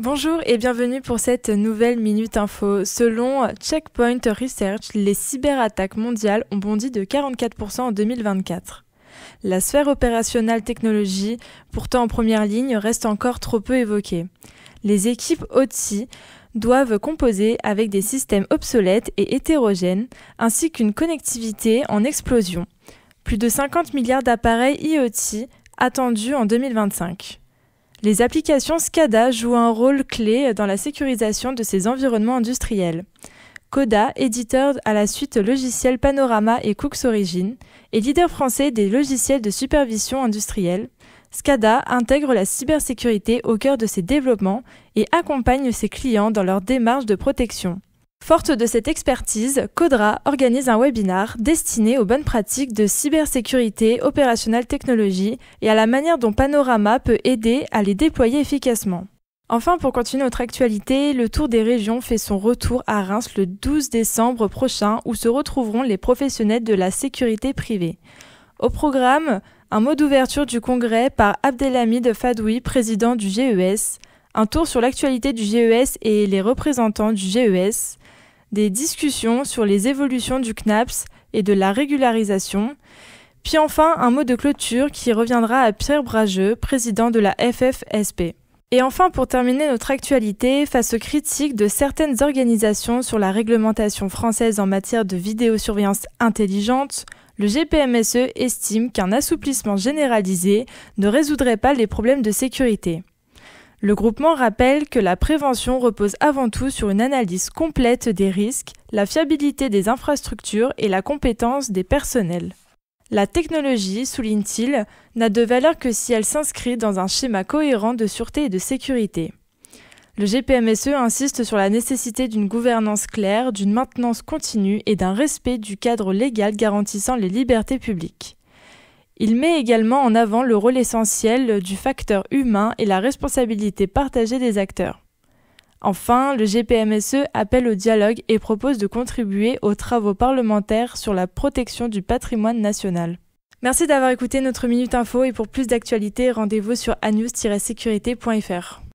Bonjour et bienvenue pour cette nouvelle Minute Info. Selon Checkpoint Research, les cyberattaques mondiales ont bondi de 44% en 2024. La sphère opérationnelle technologie, pourtant en première ligne, reste encore trop peu évoquée. Les équipes OT doivent composer avec des systèmes obsolètes et hétérogènes, ainsi qu'une connectivité en explosion. Plus de 50 milliards d'appareils IoT attendus en 2025. Les applications SCADA jouent un rôle clé dans la sécurisation de ces environnements industriels. Coda, éditeur à la suite logicielle Panorama et Cooks Origin, est leader français des logiciels de supervision industrielle. SCADA intègre la cybersécurité au cœur de ses développements et accompagne ses clients dans leur démarche de protection. Forte de cette expertise, Codra organise un webinar destiné aux bonnes pratiques de cybersécurité, opérationnelle technologie et à la manière dont Panorama peut aider à les déployer efficacement. Enfin, pour continuer notre actualité, le Tour des régions fait son retour à Reims le 12 décembre prochain où se retrouveront les professionnels de la sécurité privée. Au programme, un mot d'ouverture du congrès par Abdelhamid Fadoui, président du GES, un tour sur l'actualité du GES et les représentants du GES, des discussions sur les évolutions du CNAPS et de la régularisation, puis enfin un mot de clôture qui reviendra à Pierre Brageux, président de la FFSP. Et enfin, pour terminer notre actualité, face aux critiques de certaines organisations sur la réglementation française en matière de vidéosurveillance intelligente, le GPMSE estime qu'un assouplissement généralisé ne résoudrait pas les problèmes de sécurité. Le groupement rappelle que la prévention repose avant tout sur une analyse complète des risques, la fiabilité des infrastructures et la compétence des personnels. La technologie, souligne-t-il, n'a de valeur que si elle s'inscrit dans un schéma cohérent de sûreté et de sécurité. Le GPMSE insiste sur la nécessité d'une gouvernance claire, d'une maintenance continue et d'un respect du cadre légal garantissant les libertés publiques. Il met également en avant le rôle essentiel du facteur humain et la responsabilité partagée des acteurs. Enfin, le GPMSE appelle au dialogue et propose de contribuer aux travaux parlementaires sur la protection du patrimoine national. Merci d'avoir écouté notre Minute Info et pour plus d'actualités, rendez-vous sur anews-sécurité.fr.